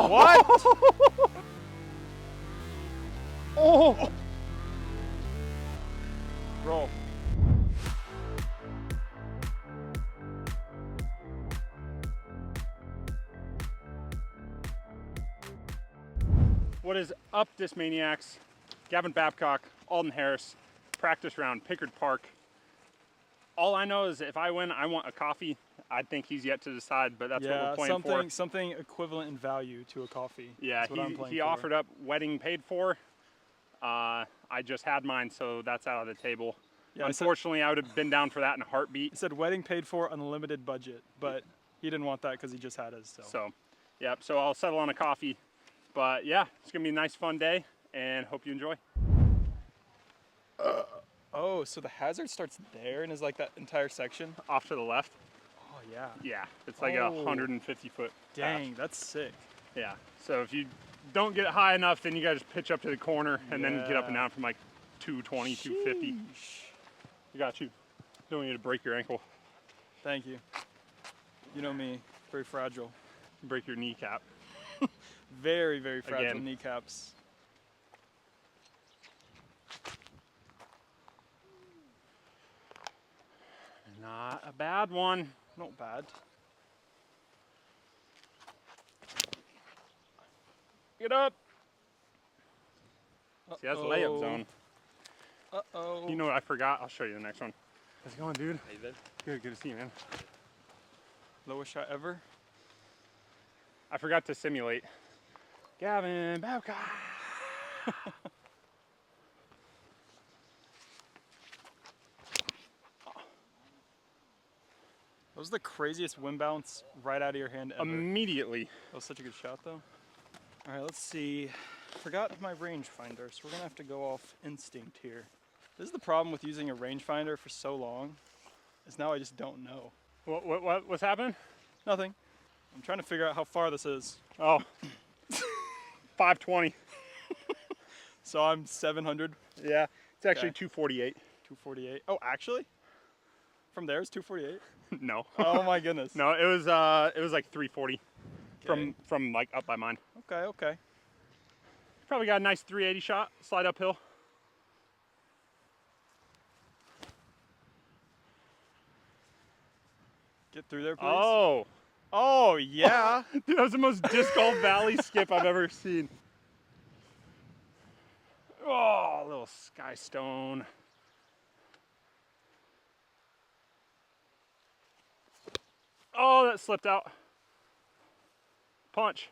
Oh! What? Oh! Roll. What is up, Discmaniacs? Gavin Babcock, Alden Harris, practice round, Pickard Park. All I know is if I win, I want a coffee. I think he's yet to decide, but that's what we're playing for. Something equivalent in value to a coffee. Yeah, he offered up wedding paid for. I just had mine, so that's out of the table. Yeah, unfortunately, I would have been down for that in a heartbeat. It said wedding paid for, unlimited budget, but he didn't want that because he just had his. So, yeah, so I'll settle on a coffee. But yeah, it's gonna be a nice, fun day, and hope you enjoy. Oh, so the hazard starts there and is like that entire section? Off to the left. Oh, yeah. Yeah, it's like a 150-foot Dang, path. That's sick. Yeah, so if you don't get high enough, then you gotta just pitch up to the corner and then get up and down from like 220, 250. I got you. Don't need to break your ankle. Thank you. You know me, very fragile. Break your kneecap. Very, very fragile kneecaps. Not a bad one. Not bad. Get up. See, that's layup zone. Uh-oh. You know what I forgot? I'll show you the next one. How's it going, dude? How you been? Good to see you, man. Lowest shot ever? I forgot to simulate. Gavin Babcock. That was the craziest wind bounce right out of your hand ever. Immediately. That was such a good shot, though. All right, let's see. Forgot my rangefinder, so we're gonna have to go off instinct here. This is the problem with using a rangefinder for so long, is now I just don't know. What's happening? Nothing. I'm trying to figure out how far this is. Oh, 520. So I'm 700. Yeah, it's actually 248. 248. Oh, actually? From there it's 248? No. Oh my goodness. No, it was like 340 from like up by mine. Okay. Probably got a nice 380 shot, slide uphill. Get through there, please. Oh yeah. Dude, that was the most disc golf valley skip I've ever seen. Oh, a little sky stone. Oh, that slipped out. Punch.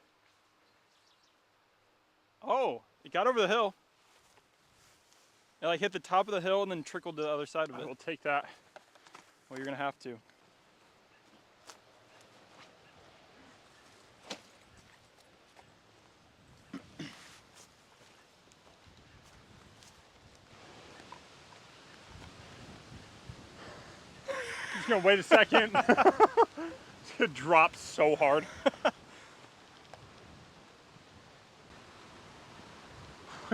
Oh, it got over the hill. It like hit the top of the hill and then trickled to the other side of it. I will take that. Well, you're gonna have to. Just gonna wait a second. It's gonna drop so hard.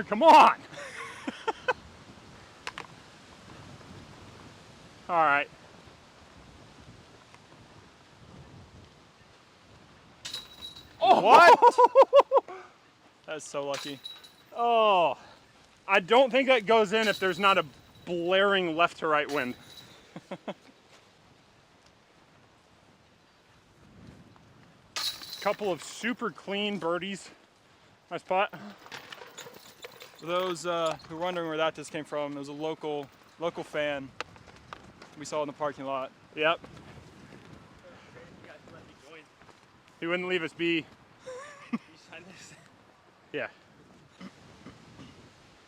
Come on! All right. Oh! What? That's so lucky. Oh, I don't think that goes in if there's not a blaring left to right wind. Couple of super clean birdies. Nice putt. For those who are wondering where that just came from, it was a local fan we saw in the parking lot. Yep. He wouldn't leave us be. Yeah.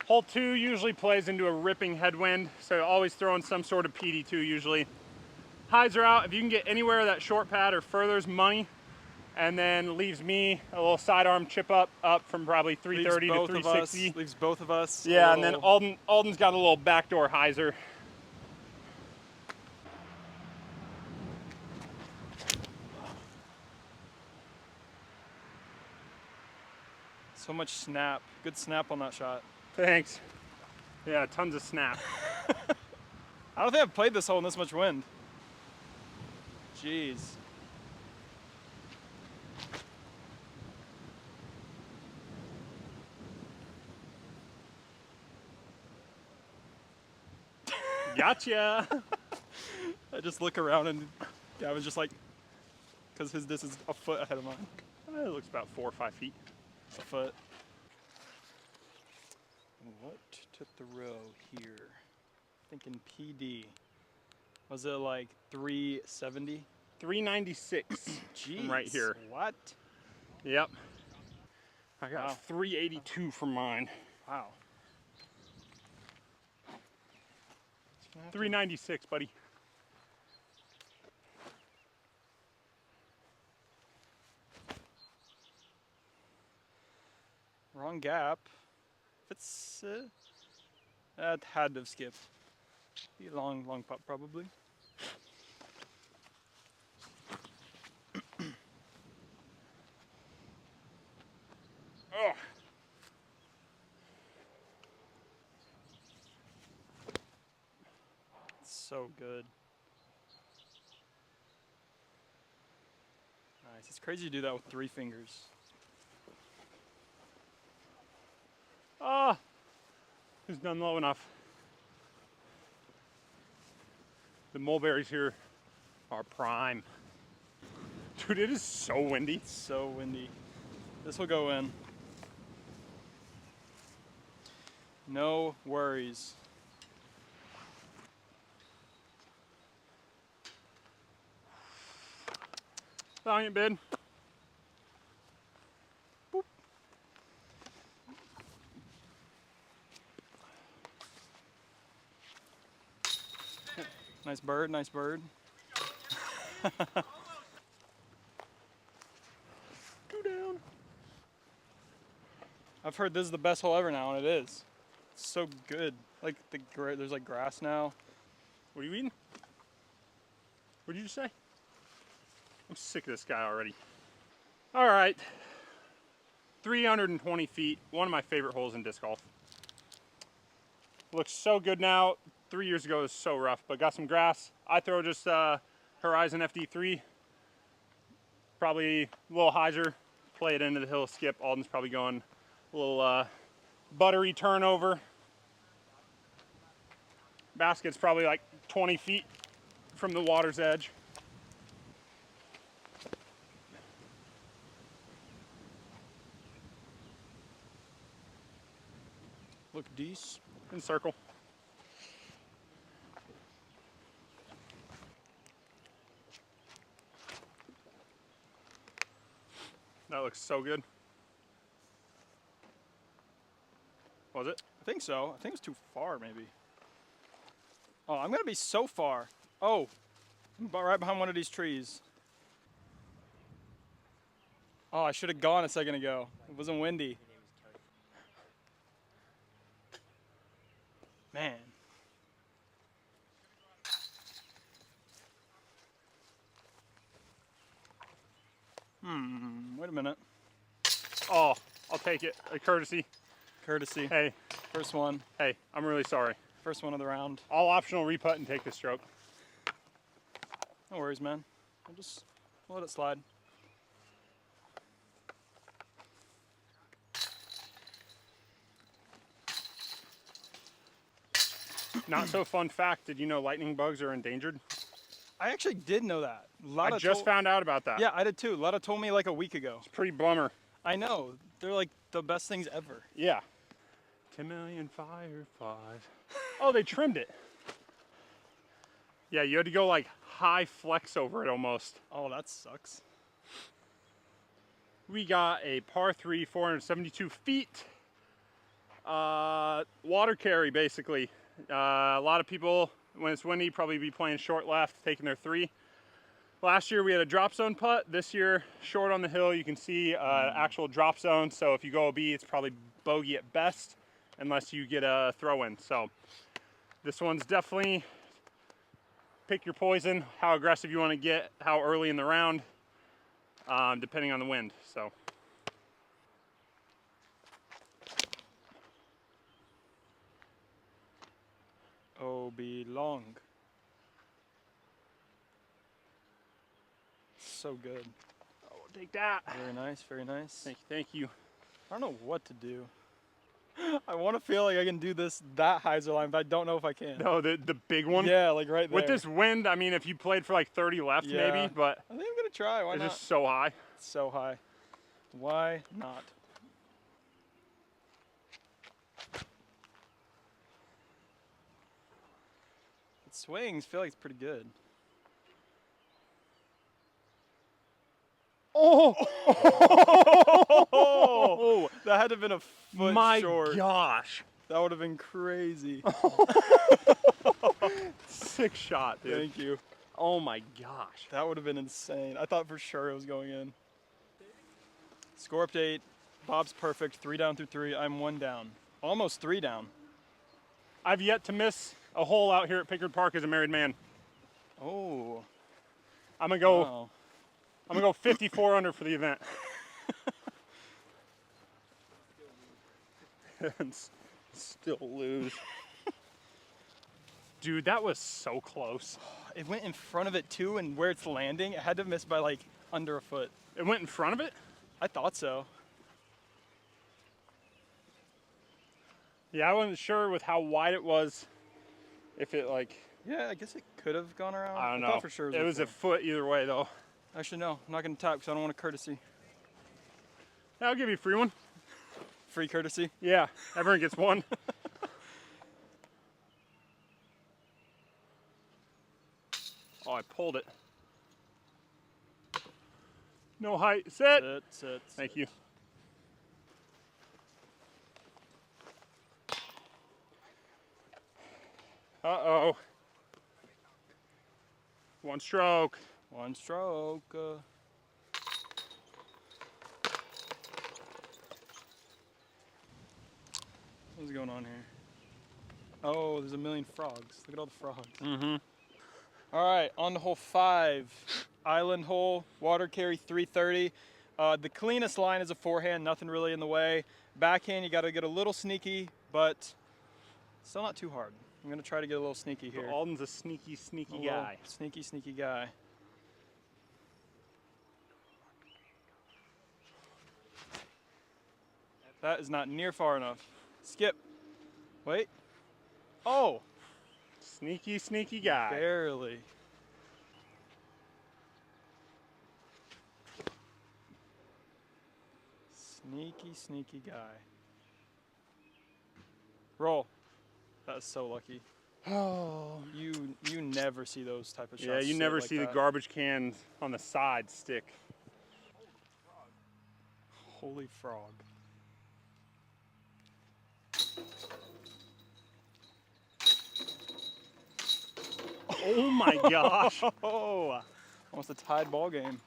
Hole 2 usually plays into a ripping headwind, so always throwing some sort of PD2 usually. Highs are out. If you can get anywhere that short pad or further's money, and then leaves me a little sidearm chip up from probably 330 to 360. Leaves both of us. Yeah, and then Alden's got a little backdoor hyzer. So much snap. Good snap on that shot. Thanks. Yeah, tons of snap. I don't think I've played this hole in this much wind. Jeez. Gotcha. I just look around and Gavin's just like, because his disc is a foot ahead of mine. It looks about 4 or 5 feet. A foot. What took the row here? Thinking PD. Was it like 370? 396 Jeez, right here. What? Yep. I got Wow. 382 from mine. Wow. 396, buddy. Wrong gap. It's that had to have skipped. Be a long putt probably. Oh. So good. Nice. It's crazy to do that with 3 fingers. Ah. Who's done low enough? The mulberries here are prime. Dude, it is so windy. It's so windy. This will go in. No worries. Valiant bid. Boop. Nice bird, nice bird. Go down. I've heard this is the best hole ever now, and it is. It's so good. Like there's like grass now. What are you eating? What did you just say? I'm sick of this guy already. All right. 320 feet. One of my favorite holes in disc golf. Looks so good now. 3 years ago it was so rough, but got some grass. I throw just Horizon FD3. Probably a little hyzer. Play it into the hill, skip. Alden's probably going a little buttery turnover. Basket's probably like 20 feet from the water's edge. Look, Dees. In circle. That looks so good. Was it? I think so. I think it's too far, maybe. Oh, I'm gonna be so far. Oh, I'm right behind one of these trees. Oh, I should have gone a second ago. It wasn't windy. Man. Wait a minute. Oh, I'll take it. A courtesy. Courtesy. Hey, First one. hey, I'm really sorry. First one of the round. All optional reputt and take the stroke. No worries, man. We'll let it slide. Not so fun fact, did you know lightning bugs are endangered? I actually did know that. I just found out about that. Yeah, I did too. Letta told me like a week ago. It's pretty bummer. I know. They're like the best things ever. Yeah. 10 million fireflies. Oh, they trimmed it. Yeah, you had to go like high flex over it almost. Oh, that sucks. We got a par 3, 472 feet. Water carry, basically. A lot of people, when it's windy, probably be playing short left, taking their 3. Last year we had a drop zone putt. This year, short on the hill, you can see actual drop zone. So if you go OB, it's probably bogey at best, unless you get a throw in. So this one's definitely pick your poison, how aggressive you want to get, how early in the round, depending on the wind. So. OB long. So good. Oh, take that. Very nice, very nice. Thank you. I don't know what to do. I want to feel like I can do that hyzer line, but I don't know if I can. No, the big one. Yeah, like right there. With this wind, I mean, if you played for like 30 left, maybe, but I think I'm gonna try. Why it's not? just so high. It's so high. Why not? It swings. Feel like it's pretty good. Oh! Oh! That had to have been a foot short. My gosh. That would have been crazy. Sick shot, dude. Thank you. Oh my gosh. That would have been insane. I thought for sure it was going in. Score update. Bob's perfect. 3 down through 3. I'm 1 down. Almost 3 down. I've yet to miss a hole out here at Pickard Park as a married man. Oh. I'm gonna go. Wow. I'm gonna go 54 under for the event. And still lose. Dude, that was so close. It went in front of it too, and where it's landing, it had to miss by like under a foot. It went in front of it? I thought so. Yeah, I wasn't sure with how wide it was. If it like. Yeah, I guess it could have gone around. I don't know. Thought for sure it was a foot either way though. Actually, no. I'm not gonna tap because I don't want a courtesy. Yeah, I'll give you a free one. Free courtesy. Yeah, everyone gets one. Oh, I pulled it. No height. Sit. Sit. Thank you. Uh-oh. One stroke. One stroke. What's going on here? Oh, there's a million frogs. Look at all the frogs. Mm-hmm. All right, on to hole 5. Island hole, water carry 330. The cleanest line is a forehand, nothing really in the way. Backhand, you gotta get a little sneaky, but still not too hard. I'm gonna try to get a little sneaky here. So Alden's a sneaky guy. Sneaky guy. That is not near far enough. Skip. Wait. Oh, Sneaky guy. barely. Sneaky guy. Roll. That is so lucky. Oh. You never see those type of shots. Yeah, you sit never like see that. the garbage cans on the side stick. Holy frog. Oh my gosh. Oh, almost a tied ball game.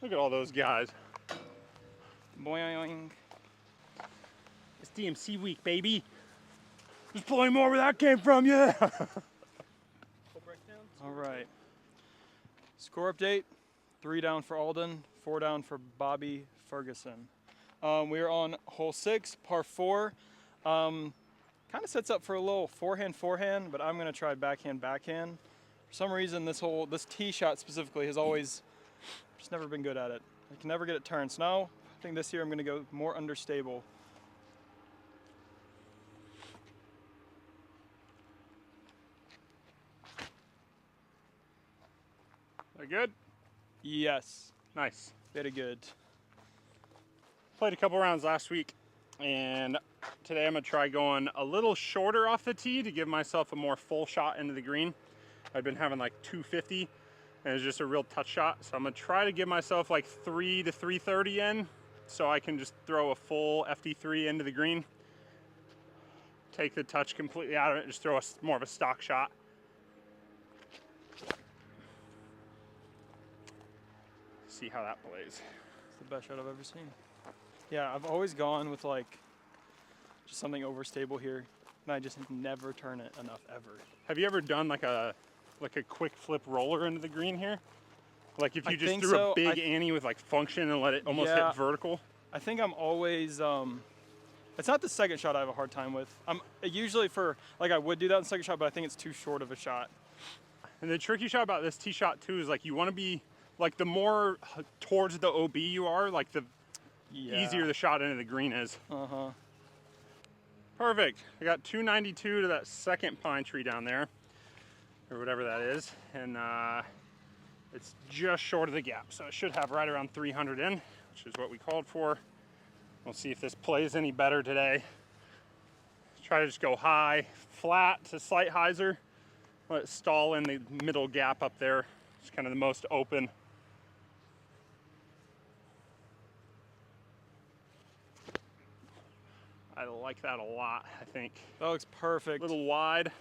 Look at all those guys. Boing. It's DMC week, baby. Just pulling more where that came from, yeah. All right. Score update. 3 down for Alden, 4 down for Bobby Ferguson. We are on hole 6, par 4. Kind of sets up for a little forehand, but I'm gonna try backhand. For some reason, this tee shot specifically has always just never been good at it. I can never get it turned. So now, I think this year I'm gonna go more understable. They're good? Yes, Nice. very good. Played a couple rounds last week, and today I'm gonna try going a little shorter off the tee to give myself a more full shot into the green. I've been having like 250, and it's just a real touch shot. So I'm gonna try to give myself like 3 to 330 in, so I can just throw a full FD3 into the green. Take the touch completely out of it, just throw more of a stock shot. See how that plays. It's the best shot I've ever seen. Yeah, I've always gone with like just something overstable here, and I just never turn it enough ever. Have you ever done like a quick flip roller into the green here? Like if you just think threw so. a big ante with like function and let it almost Yeah. hit vertical? I think I'm always, it's not the second shot I have a hard time with. I'm usually I would do that in the second shot, but I think it's too short of a shot. And the tricky shot about this tee shot too is like you want to be like the more towards the OB you are, like the easier the shot into the green is. Uh-huh. Perfect. I got 292 to that second pine tree down there, or whatever that is, and it's just short of the gap, so it should have right around 300 in, which is what we called for. We'll see if this plays any better today. Try to just go high, flat to slight hyzer. Let it stall in the middle gap up there. It's kind of the most open. I like that a lot, I think. That looks perfect. A little wide.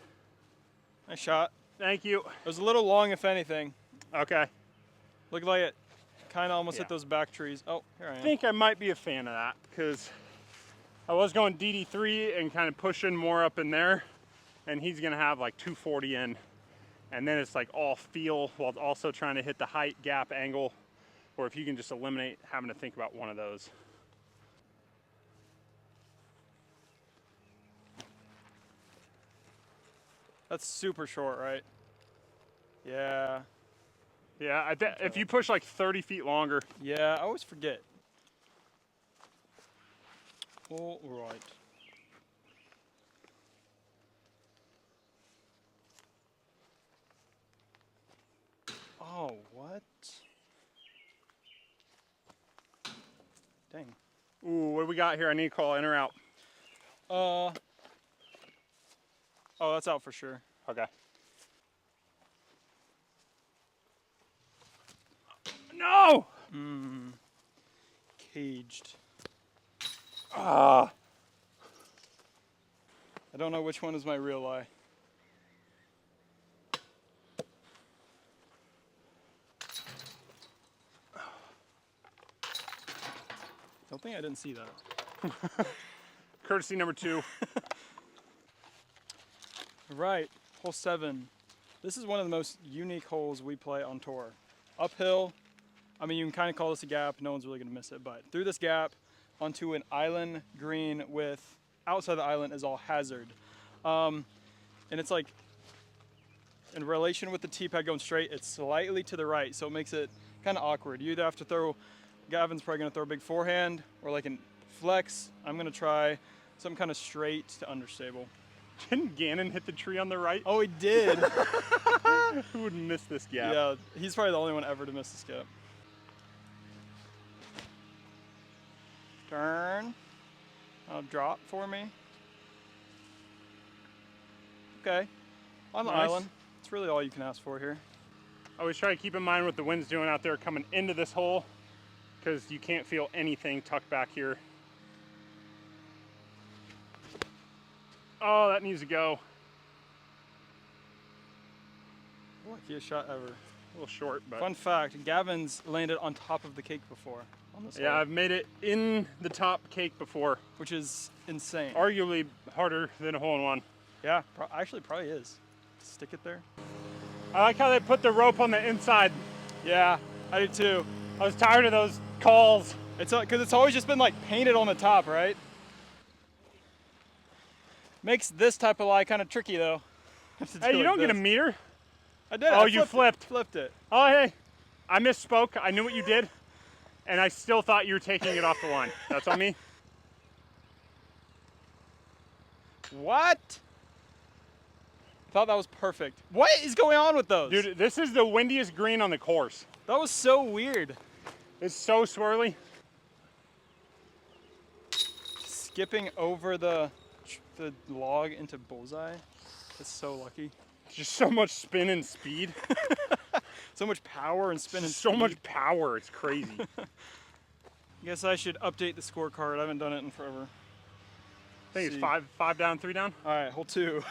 Nice shot. Thank you. It was a little long, if anything. Okay. Looked like it kind of almost hit those back trees. Oh, here I am. I think I might be a fan of that because I was going DD3 and kind of pushing more up in there, and he's gonna have like 240 in, and then it's like all feel while also trying to hit the height, gap, angle, or if you can just eliminate having to think about one of those. That's super short, right? Yeah. Yeah, if you push like 30 feet longer. Yeah, I always forget. All right. Oh, what? Dang. Ooh, what do we got here? I need to call in or out. Oh, that's out for sure. Okay. No! Caged. Ah. I don't know which one is my real eye. Don't think I didn't see that. Courtesy number 2. Right, hole 7. This is one of the most unique holes we play on tour. Uphill, I mean, you can kind of call this a gap, no one's really gonna miss it, but through this gap onto an island green with, outside the island is all hazard. And it's like, in relation with the tee pad going straight, it's slightly to the right, so it makes it kind of awkward. You either have to throw, Gavin's probably gonna throw a big forehand, or like a flex. I'm gonna try some kind of straight to understable. Didn't Gannon hit the tree on the right? Oh, he did. Who would miss this gap? Yeah, he's probably the only one ever to miss this gap. Turn. Drop for me. Okay. On the Nice. island. It's really all you can ask for here. Always try to keep in mind what the wind's doing out there coming into this hole, because you can't feel anything tucked back here. Oh, that needs to go. Luckiest shot ever. A little short, but. Fun fact, Gavin's landed on top of the cake before on this Yeah, hole, I've made it in the top cake before. which is insane. Arguably harder than a hole-in-one. Yeah, actually probably is. Stick it there. I like how they put the rope on the inside. Yeah, I do too. I was tired of those calls. It's because it's always just been like painted on the top, right? Makes this type of lie kind of tricky though. Hey, you don't get a meter. I did. Oh, I you flipped. Flipped it. Oh, hey, I misspoke. I knew what you did, and I still thought you were taking it off the line. That's on me. What? Thought that was perfect. What is going on with those? Dude, this is the windiest green on the course. That was so weird. It's so swirly. Skipping over the log into bullseye. That's so lucky. Just so much spin and speed. So much power and spin and So speed. much power, it's crazy. Guess I should update the scorecard. I haven't done it in forever. I think it's five down, 3 down. All right, hole 2.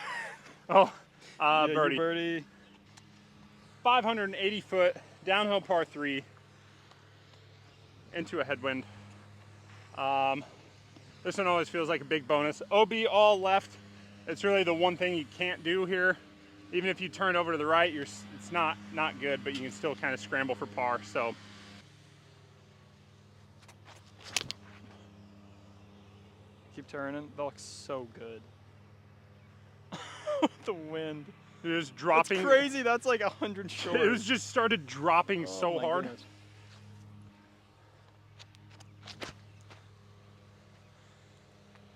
Oh, Yeah, birdie. you birdie. 580 foot downhill par 3 into a headwind. This one always feels like a big bonus. OB all left. It's really the one thing you can't do here. Even if you turn over to the right, it's not good, but you can still kind of scramble for par. So. Keep turning. That looks so good. The wind. It was dropping. That's crazy. That's like 100 short. It was just started dropping so my hard. goodness.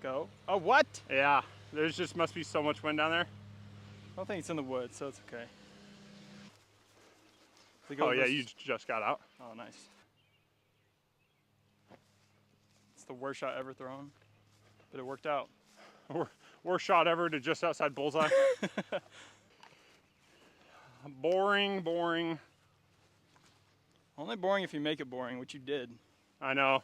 Go. Oh, what? Yeah, there's just must be so much wind down there. I don't think it's in the woods, so it's okay. Oh yeah, you just got out. Oh, nice. It's the worst shot ever thrown, but it worked out. Worst shot ever to just outside bullseye. Boring, boring. Only boring if you make it boring, which you did. I know.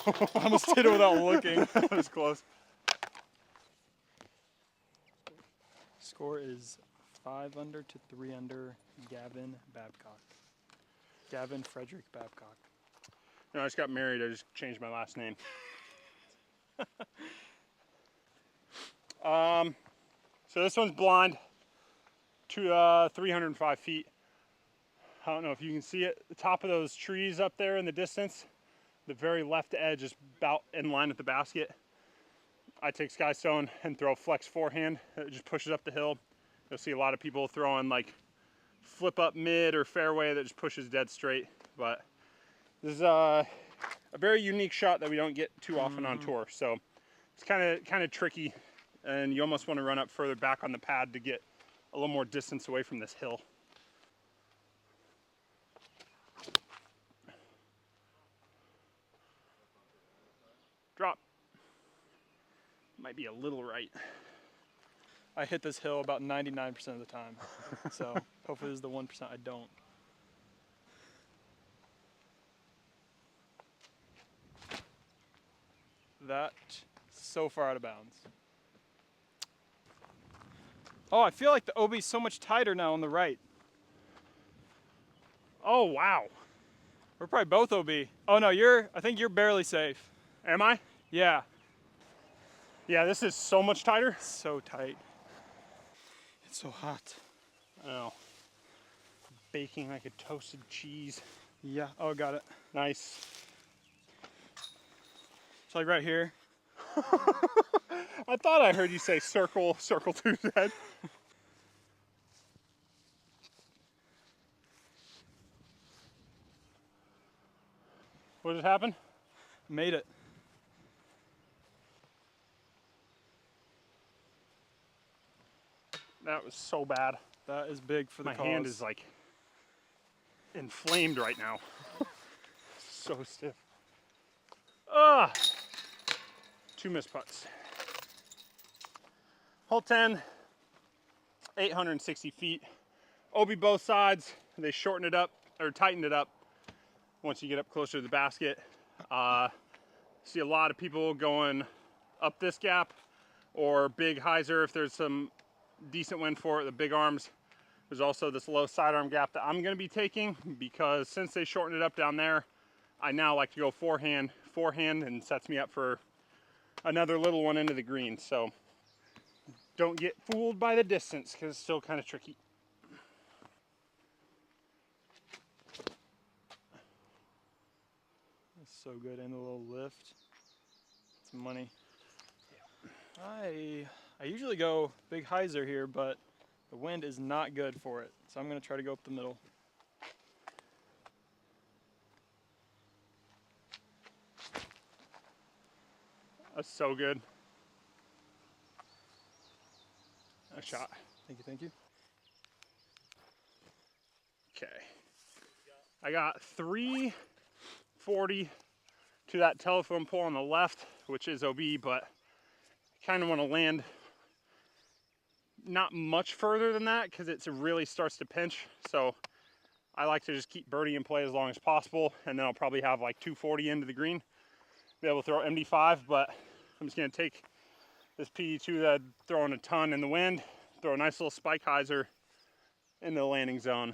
I almost did it without looking. That was close. Score is 5 under to 3 under. Gavin Babcock. Gavin Frederick Babcock. No, I just got married. I just changed my last name. So this one's blind to 305 feet. I don't know if you can see it. The top of those trees up there in the distance, the very left edge is about in line with the basket. I take Skystone and throw flex forehand. It just pushes up the hill. You'll see a lot of people throwing like flip up mid or fairway that just pushes dead straight. But this is a very unique shot that we don't get too often on tour. So it's kind of tricky, and you almost want to run up further back on the pad to get a little more distance away from this hill. Drop. Might be a little right. I hit this hill about 99% of the time, so hopefully this is the 1% I don't. That so far out of bounds. Oh, I feel like the OB is so much tighter now on the right. Oh, wow. We're probably both OB. Oh no, I think you're barely safe. Am I? Yeah. Yeah, this is so much tighter. So tight. It's so hot. Oh. Baking like a toasted cheese. Yeah, oh, got it. Nice. It's like right here. I thought I heard you say circle to the head. What just happened? Made it. That was so bad. That is big for the cause. My hand is like inflamed right now. So stiff. Ah! 2 missed putts. Hole 10, 860 feet. OB both sides. They shortened it up, or tightened it up once you get up closer to the basket. See a lot of people going up this gap or big hyzer if there's some decent wind for it, the big arms. There's also this low sidearm gap that I'm gonna be taking because since they shortened it up down there, I now like to go forehand, and sets me up for another little one into the green. So don't get fooled by the distance because it's still kind of tricky. That's so good, and a little lift. It's money. I usually go big hyzer here, but the wind is not good for it. So I'm gonna try to go up the middle. That's so good. Nice shot. Thank you, thank you. Okay. I got 340 to that telephone pole on the left, which is OB, but I kind of want to land not much further than that because it really starts to pinch. So I like to just keep birdie in play as long as possible, and then I'll probably have like 240 into the green. Be able to throw MD5, but I'm just gonna take this PD2 that I'm throwing a ton in the wind, throw a nice little spike hyzer in the landing zone.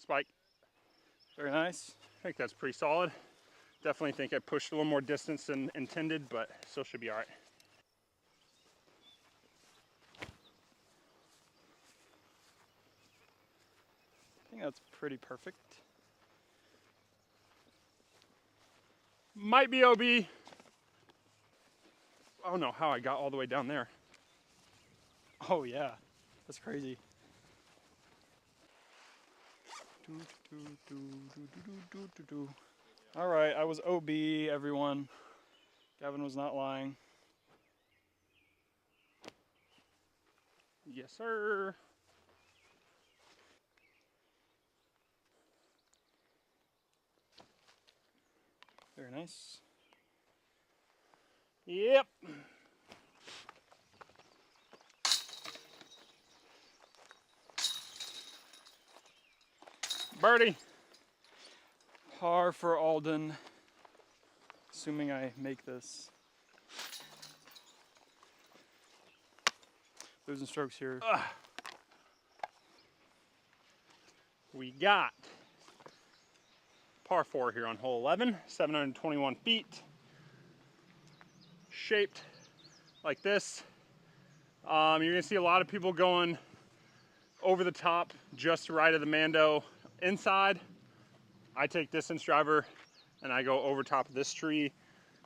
Spike. Very nice. I think that's pretty solid. Definitely think I pushed a little more distance than intended, but still should be all right. I think that's pretty perfect. Might be OB. I don't know how I got all the way down there. Oh yeah, that's crazy. All right, I was OB, everyone. Gavin was not lying. Yes, sir. Very nice. Yep. Birdie. Par for Alden, assuming I make this. Losing strokes here. We got par 4 here on hole 11, 721 feet. Shaped like this. You're gonna see a lot of people going over the top, just right of the Mando inside. I take distance driver and I go over top of this tree.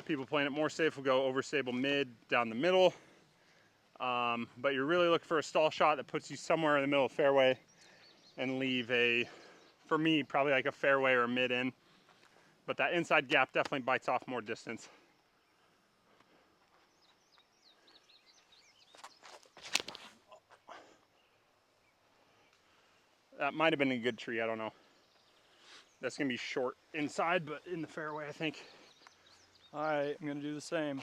People playing it more safe will go over stable mid, down the middle. But you're really looking for a stall shot that puts you somewhere in the middle of the fairway and leave a, for me, probably like a fairway or a mid in. But that inside gap definitely bites off more distance. That might have been a good tree, I don't know. That's gonna be short inside, but in the fairway, I think. All right, I'm gonna do the same.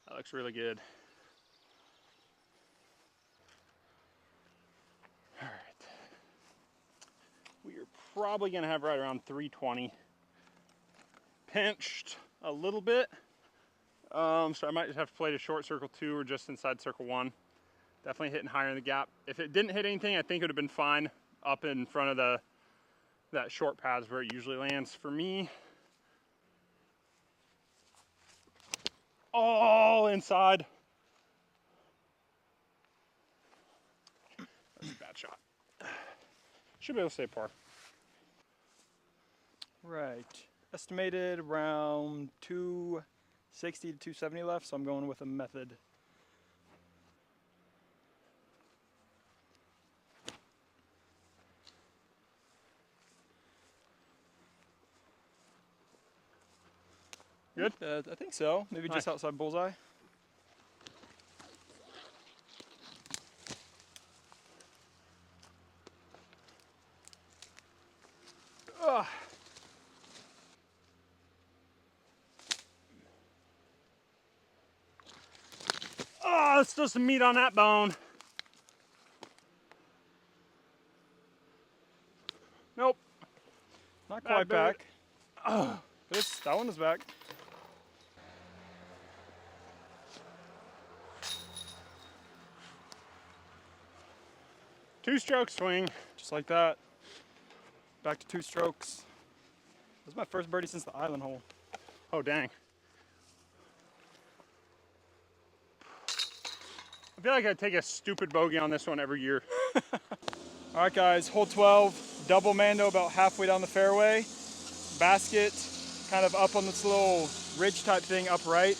That looks really good. All right. We are probably gonna have right around 320. Pinched a little bit. So I might just have to play to short circle 2 or just inside circle 1. Definitely hitting higher in the gap. If it didn't hit anything, I think it would have been fine up in front of that short pads where it usually lands for me. All inside. That's a bad shot. Should be able to stay par. Right, estimated around 260 to 270 left, so I'm going with a method. Good? I think so. Maybe just outside bullseye. Ugh. Oh, there's still some meat on that bone. Nope. Not quite bird. back. Oh, that one is back. Two-stroke swing. Just like that. Back to 2 strokes. This is my first birdie since the island hole. Oh, dang. I feel like I take a stupid bogey on this one every year. All right, guys, hole 12, double Mando about halfway down the fairway. Basket kind of up on this little ridge type thing up right.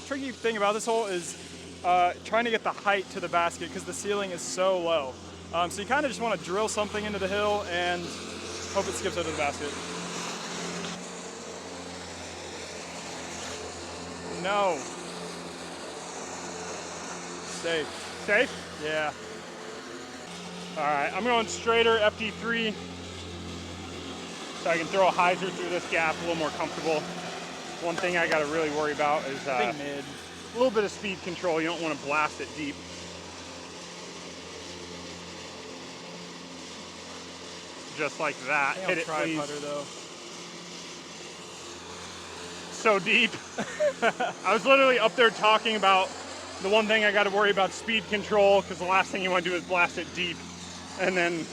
Tricky thing about this hole is trying to get the height to the basket because the ceiling is so low. So you kind of just want to drill something into the hill and hope it skips over the basket. No. Safe. Safe? Yeah. All right, I'm going straighter FD3 so I can throw a hyzer through this gap a little more comfortable. One thing I got to really worry about is I think mid. a little bit of speed control. You don't want to blast it deep. Just like that. Hit it, please. Putter, though. So deep. I was literally up there talking about the one thing I got to worry about speed control because the last thing you want to do is blast it deep. And then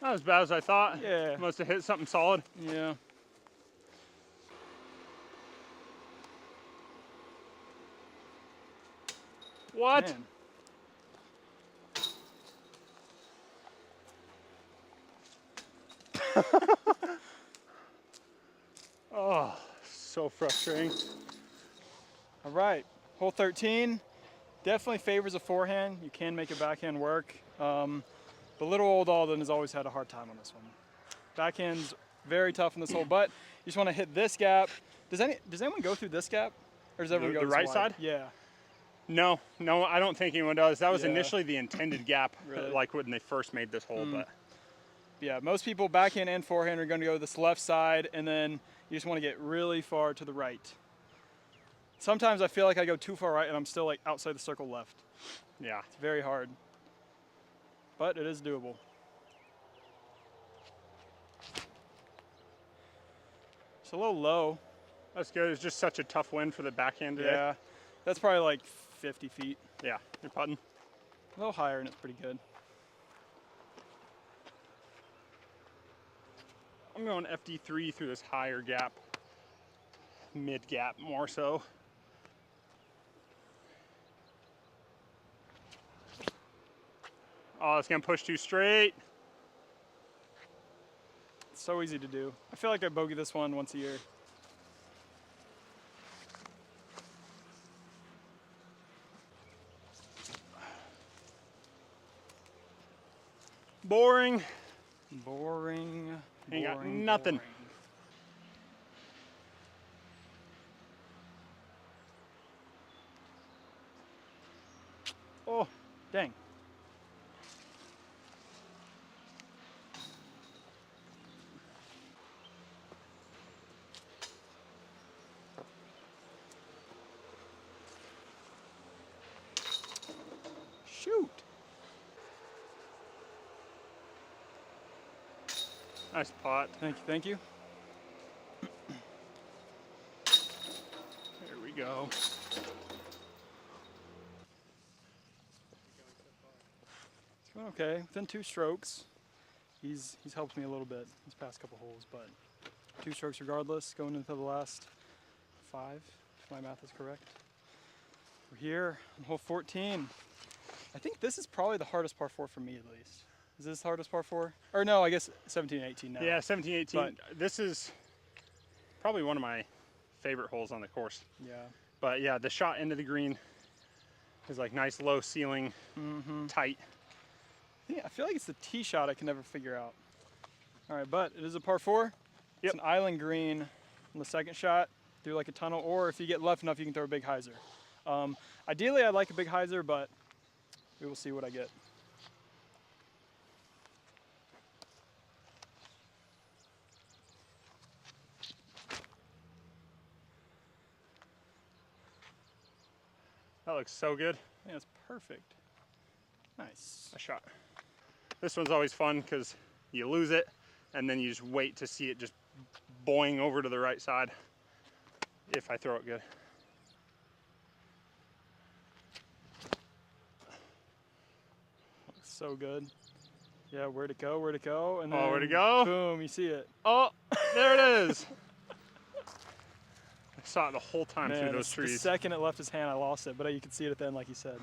not as bad as I thought. Yeah. Must have hit something solid. Yeah. What? Man. Oh, so frustrating. All right, hole 13. Definitely favors a forehand. You can make a backhand work. But little old Alden has always had a hard time on this one. Backhand's very tough in this hole, but you just want to hit this gap. Does anyone go through this gap? Or does everyone go The this right wide? side? Yeah. No, I don't think anyone does. That was Yeah. initially the intended gap, Really? like when they first made this hole, but Yeah, most people backhand and forehand are going to go this left side, and then you just want to get really far to the right. Sometimes I feel like I go too far right and I'm still like outside the circle left. yeah. It's very hard, but it is doable. It's a little low. That's good. It's just such a tough win for the backhand today. Yeah, that's probably like 50 feet. Yeah, you're putting. A little higher and it's pretty good. I'm going FD3 through this higher gap, mid gap more so. Oh, it's gonna push too straight. It's so easy to do. I feel like I bogey this one once a year. Boring. Boring. Ain't got boring, nothing. boring. Oh, dang. Shoot. Nice pot. Thank you, thank you. There we go. It's going okay. Within 2 strokes. He's helped me a little bit these past couple holes, but 2 strokes regardless, going into the last 5, if my math is correct. We're here on hole 14. I think this is probably the hardest par 4 for me at least. Is this the hardest par 4? Or no, I guess 17 and 18 now. Yeah, 17, 18. This is probably one of my favorite holes on the course. Yeah. But yeah, the shot into the green is like nice low ceiling, tight. I feel like it's the tee shot I can never figure out. All right, but it is a par 4. Yep. It's an island green on the second shot through like a tunnel, or if you get left enough, you can throw a big hyzer. Ideally, I'd like a big hyzer, but we will see what I get. That looks so good. Yeah, it's perfect. Nice. A shot. This one's always fun because you lose it and then you just wait to see it just boing over to the right side if I throw it good. Looks so good. Yeah, where'd it go? Where'd it go? And then where'd it go? Boom, you see it. Oh, there it is. I saw it the whole time Man, through those the trees. second it left his hand, I lost it, but you could see it at the end like you said.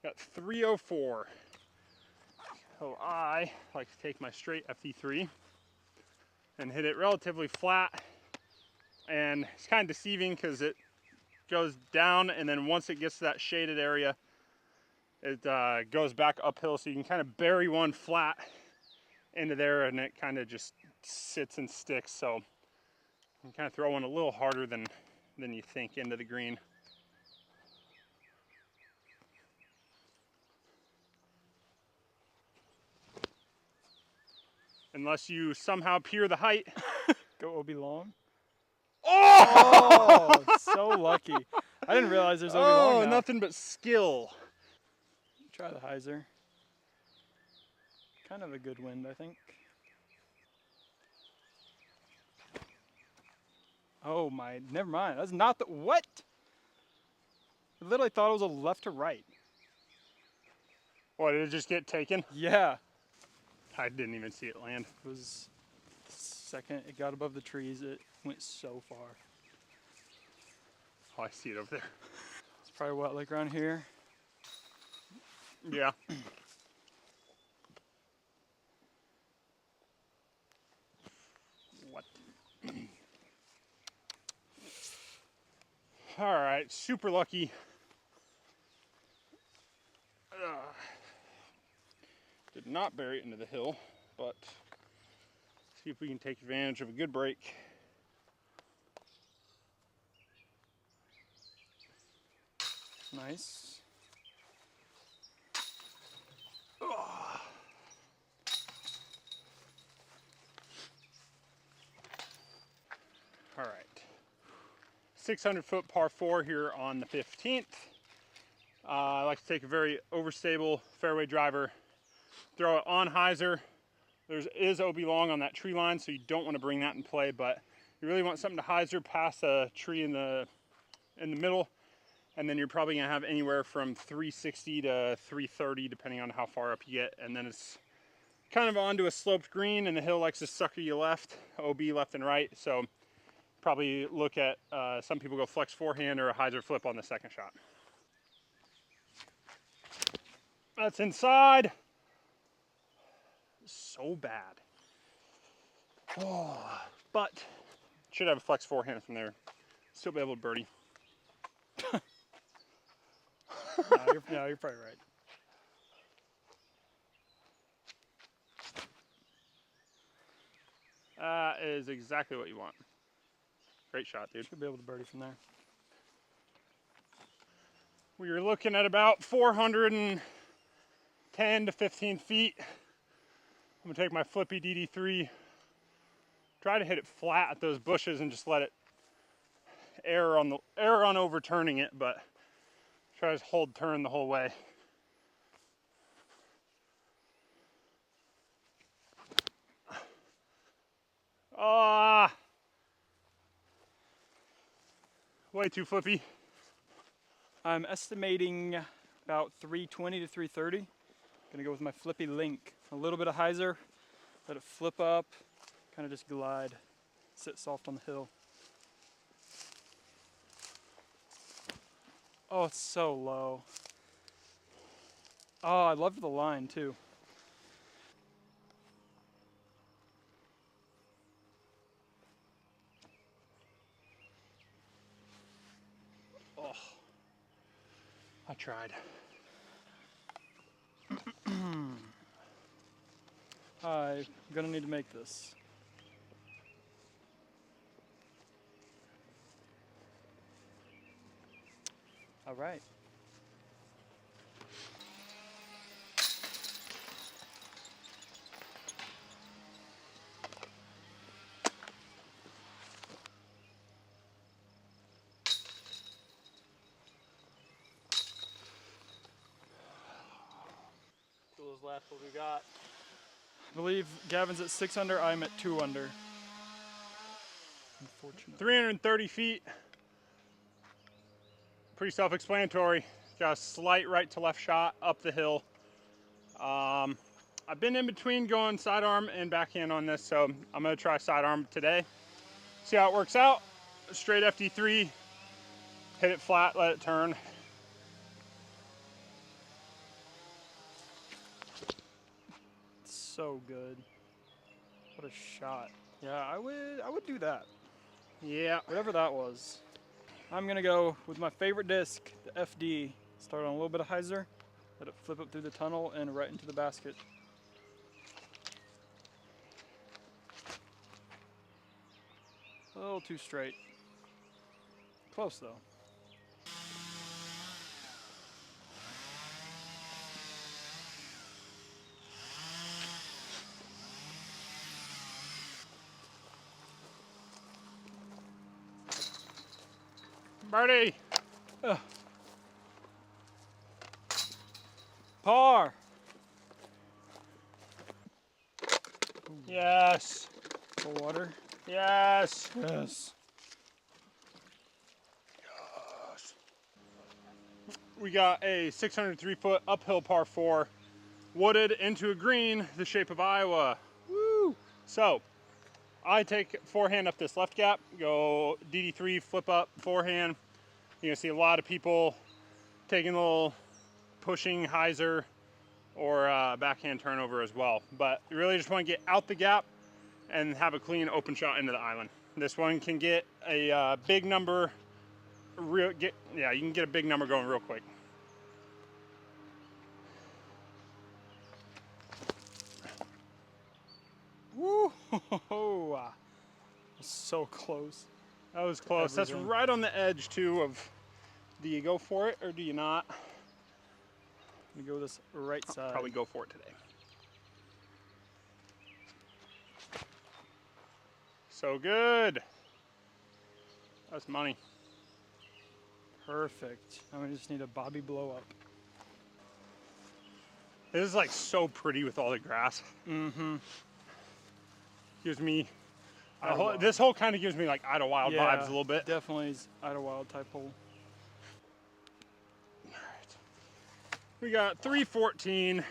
Got 304. So I like to take my straight FD3 and hit it relatively flat. And it's kind of deceiving because it goes down and then once it gets to that shaded area, it goes back uphill. So you can kind of bury one flat into there and it kind of just sits and sticks. So you can kind of throw one a little harder than you think into the green. Unless you somehow peer the height. Go OB long. Oh! Oh, so lucky. I didn't realize there's OB long now. Nothing but skill. Try the hyzer. Kind of a good wind, I think. Oh my, never mind. That's not the, what? I literally thought it was a left to right. What, did it just get taken? Yeah. I didn't even see it land. It was second it got above the trees, it went so far. Oh, I see it over there. It's probably what, like around here? Yeah. What? All right, super lucky. Did not bury it into the hill, but see if we can take advantage of a good break. Nice. All right, 600-foot par 4 here on the 15th. I like to take a very overstable fairway driver, throw it on hyzer. There is OB long on that tree line, so you don't want to bring that in play, but you really want something to hyzer past a tree in the middle, and then you're probably gonna have anywhere from 360 to 330, depending on how far up you get, and then it's kind of onto a sloped green, and the hill likes to sucker you left, OB left and right, so probably look at, some people go flex forehand or a hyzer flip on the second shot. That's inside. So bad. Oh, but should have a flex forehand from there. Still be able to birdie. No, you're probably right. That is exactly what you want. Great shot, dude. Should be able to birdie from there. We are looking at about 410 to 15 feet. I'm gonna take my flippy DD3, try to hit it flat at those bushes and just let it err on overturning it, but try to hold turn the whole way. Ah, way too flippy. I'm estimating about 320 to 330. Gonna go with my flippy link. A little bit of hyzer, let it flip up, kind of just glide, sit soft on the hill. Oh, it's so low. Oh, I loved the line too. Oh, I tried. I'm gonna need to make this. All right. So those last what we got. I believe Gavin's at 6 under, I'm at 2 under. Unfortunately. 330 feet. Pretty self-explanatory. Got a slight right to left shot up the hill. I've been in between going sidearm and backhand on this, so I'm gonna try sidearm today. See how it works out. Straight FD3, hit it flat, let it turn. So good. What a shot. Yeah, I would do that. Yeah. Whatever that was. I'm gonna go with my favorite disc, the FD. Start on a little bit of hyzer, let it flip up through the tunnel and right into the basket. A little too straight. Close though. Birdie. Par! Yes. Full water. Yes. Yes. We got a 603-foot uphill par 4, wooded into a green, the shape of Iowa. Woo! So, I take forehand up this left gap, go DD3, flip up, forehand. You're gonna see a lot of people taking a little pushing hyzer or backhand turnover as well. But you really just want to get out the gap and have a clean open shot into the island. This one can get a big number, you can get a big number going real quick. Woo! So close. That was close. That's right on the edge too of, do you go for it or do you not? I'm gonna go this right side. I'll probably go for it today. So good. That's money. Perfect. Now we just need a bobby blow up. This is like so pretty with all the grass. Mm-hmm. Gives me, this hole kind of gives me like Idlewild vibes a little bit. Definitely is Idlewild type hole. All right. We got 314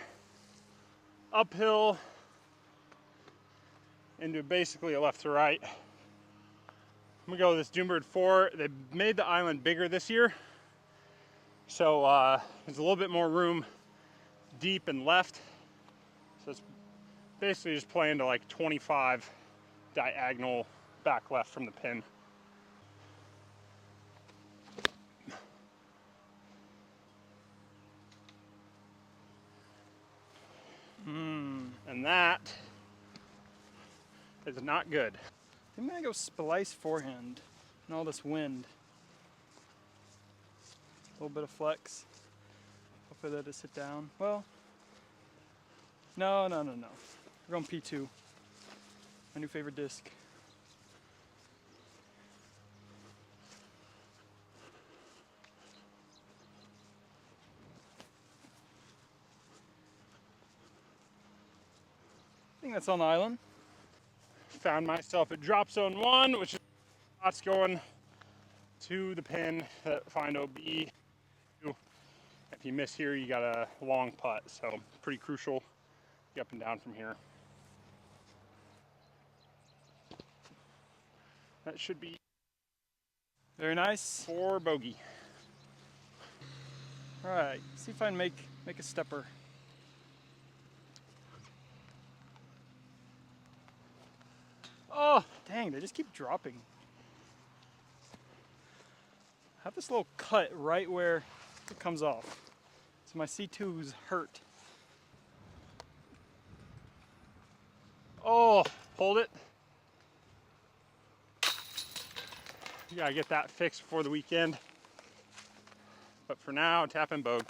uphill into basically a left to right. I'm gonna go with this Junebird 4. They made the island bigger this year, so there's a little bit more room deep and left. So it's basically just playing to like 25 diagonal back left from the pin. And that is not good. I'm gonna go splice forehand and all this wind. A little bit of flex. Hopefully that just hit down. Well, no. We're going P2. My new favorite disc. I think that's on the island. Found myself at drop zone 1, which is shots going to the pin that find OB. If you miss here, you got a long putt, so pretty crucial. Get up and down from here. That should be very nice. 4 bogey. All right, see if I can make a stepper. Oh, dang, they just keep dropping. I have this little cut right where it comes off. So my C2s hurt. Oh, hold it. You gotta get that fixed before the weekend. But for now, tap and bogue.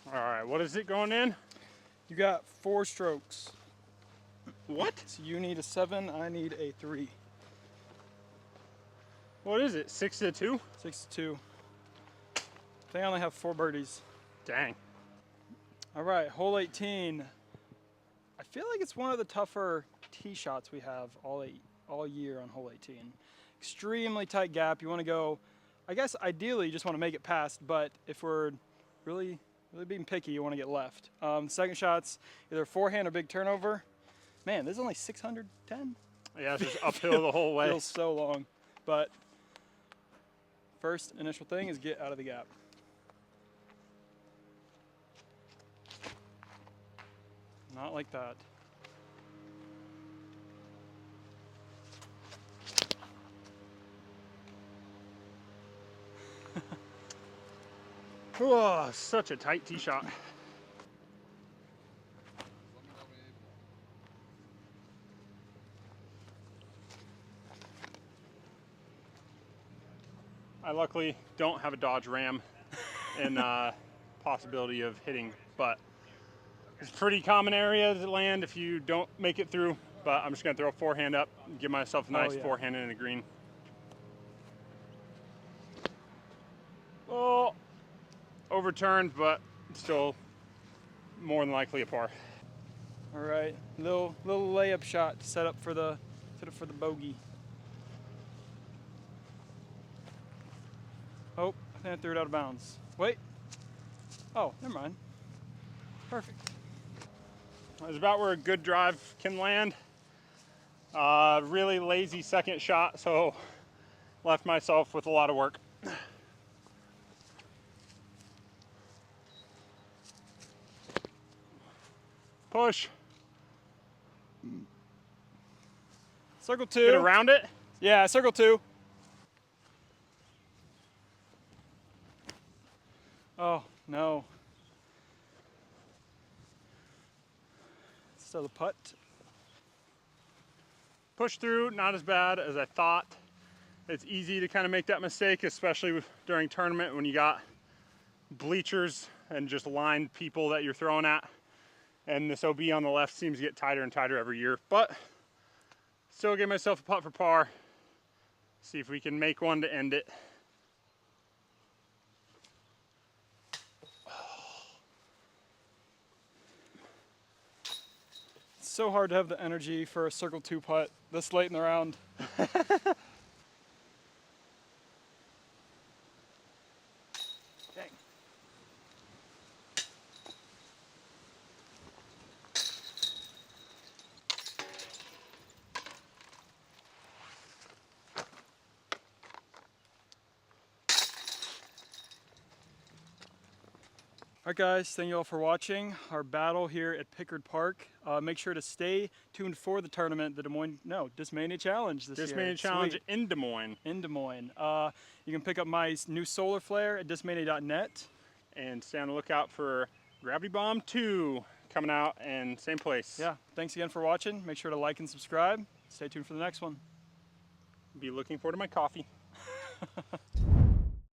All right, what is it going in? You got 4 strokes. What? So you need a 7, I need a 3. What is it, 6 to 2? 6 to 2. They only have 4 birdies. Dang. All right, hole 18. I feel like it's one of the tougher tee shots we have all year on hole 18. Extremely tight gap. You want to go, I guess ideally you just want to make it past, but if we're really being picky, you want to get left. Second shot's either forehand or big turnover. Man, this is only 610. Yeah, it's just uphill the whole way. Feels so long. But first initial thing is get out of the gap. Not like that. Oh, such a tight tee shot. I luckily don't have a Dodge Ram and possibility of hitting, but it's a pretty common area to land if you don't make it through. But I'm just gonna throw a forehand up, give myself a nice forehand in a green. Oh, overturned, but still more than likely a par. All right, little layup shot to set up for the bogey. Oh, I think I threw it out of bounds. Wait. Oh, never mind. Perfect. is about where a good drive can land. Really lazy second shot, so left myself with a lot of work. Push. Circle 2. Get around it. Yeah, circle 2. Oh, no. So the putt. Push through, not as bad as I thought. It's easy to kind of make that mistake, especially during tournament when you got bleachers and just lined people that you're throwing at. And this OB on the left seems to get tighter and tighter every year. But still gave myself a putt for par. See if we can make one to end it. It's so hard to have the energy for a circle 2 putt this late in the round. Dang. Alright guys, thank you all for watching our battle here at Pickard Park. Make sure to stay tuned for the tournament, the Discmania Challenge this year. Discmania Challenge Sweet. in Des Moines. In Des Moines. You can pick up my new solar flare at discmania.net. And stay on the lookout for Gravity Bomb 2 coming out, and same place. Yeah, thanks again for watching. Make sure to like and subscribe. Stay tuned for the next one. Be looking forward to my coffee.